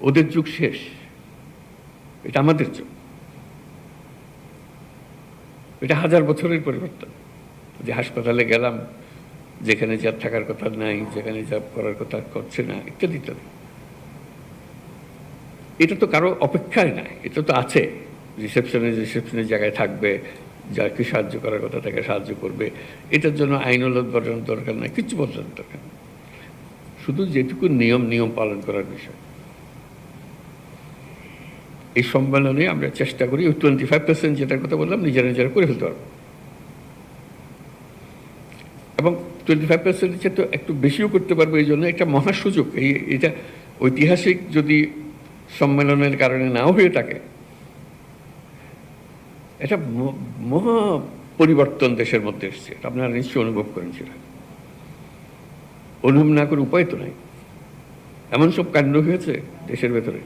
ওদের যুগ শেষ, এটা আমাদের যুগ। এটা 1000 বছরের পরিবর্তন। যে হাসপাতালে গেলাম, যেখানে যা থাকার কথা নাই, যেখানে যা করার কথা করছে না, ইত্যাদি ইত্যাদি। এটা তো কারো অপেক্ষায় না, এটা তো আছে। রিসেপশনের জায়গায় থাকবে, যাকে সাহায্য করার কথা তাকে সাহায্য করবে। এটার জন্য আইনওয়ালা বদলানোর দরকার নাই, কিচ্ছু বদলানোর দরকার নেই। শুধু যেটুকু নিয়ম পালন করার বিষয়। এই সম্মেলনে আমরা চেষ্টা করি ওই 25% যেটার কথা বললাম নিজেরা করে ফেলতে পারবো, এবং 25% চেয়ে তো একটু বেশিও করতে পারবো। এই জন্য একটা মহা সুযোগ। এটা ঐতিহাসিক যদি সম্মেলনের কারণে নাও হয়ে থাকে, এটা মহা পরিবর্তন দেশের মধ্যে এসছে। আপনারা নিশ্চয়ই অনুভব করেন। সেটা অনুভব না করে উপায় তো নাই। এমন সব কাণ্ড হয়েছে দেশের ভেতরে,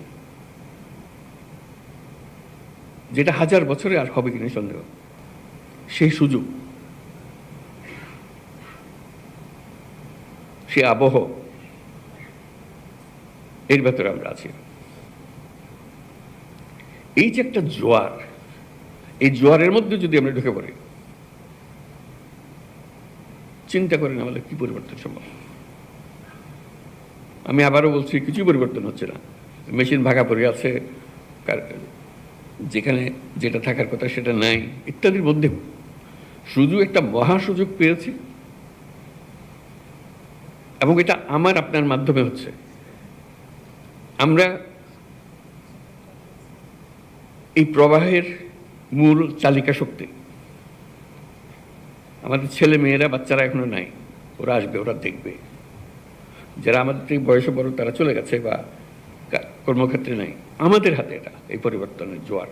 যেটা 1000 বছরে আর হবে কিনা সন্দেহ। সেই সুযোগ, সে আবহ, এর ভেতরে আমরা আছি। এই যে একটা জোয়ার, এই জোয়ারের মধ্যে যদি আমরা ঢুকে পড়ি, চিন্তা করেন আমাদের কি পরিবর্তন সম্ভব। আমি আবারও বলছি, কিছু পরিবর্তন হচ্ছে না। মেশিন ভাগা পড়ে আছে, যেখানে যেটা থাকার কথা সেটা নাই, ইত্যাদির মধ্যে শুধু একটা মহা সুযোগ পেয়েছি, এবং এটা আমার আপনার মাধ্যমে হচ্ছে। আমরা এই প্রবাহের মূল চালিকা শক্তি। আমাদের ছেলে মেয়েরা, বাচ্চারা এখনো নাই, ওরা আসবে, ওরা দেখবে। যারা আমাদের থেকে বয়সে বড় তারা চলে গেছে বা কর্মক্ষেত্রে নাই। আমাদের হাতে এটা, এই পরিবর্তনের জোয়ার।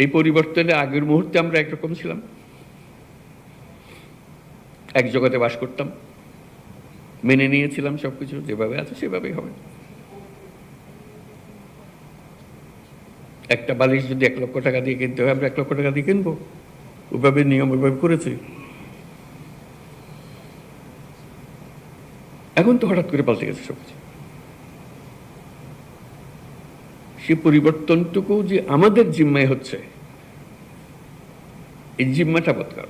এই পরিবর্তনে আগের মুহূর্তে আমরা একরকম ছিলাম, এক জগতে বাস করতাম, মেনে নিয়েছিলাম সবকিছু যেভাবে আছে সেভাবেই হবে। একটা বালিশ যদি 1 লক্ষ টাকা দিয়ে কিনতে হয়, আমরা 1 লক্ষ টাকা দিয়ে কিনবো। ওইভাবে নিয়ম ওইভাবে করেছি। এখন তো হঠাৎ করে পাল্টে গেছে সবকিছু। সে পরিবর্তনটুকু যে আমাদের জিম্মায় হচ্ছে, এই জিম্মাটা বদকার।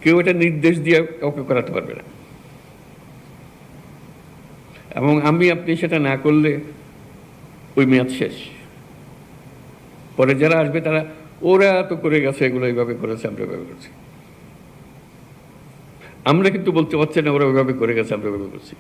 কেউ এটা নির্দেশ দিয়ে কাউকে করাতে পারবে না, এবং আপনি সেটা না করলে ওই মেয়াদ শেষ। পরে যারা আসবে তারা, ওরা তো করে গেছে, এগুলো এইভাবে করেছে, আমরা এভাবে করছি। আমরা কিন্তু বলতে পারছি না ওরা ওইভাবে করে গেছে, আমরা ওইভাবে করছি।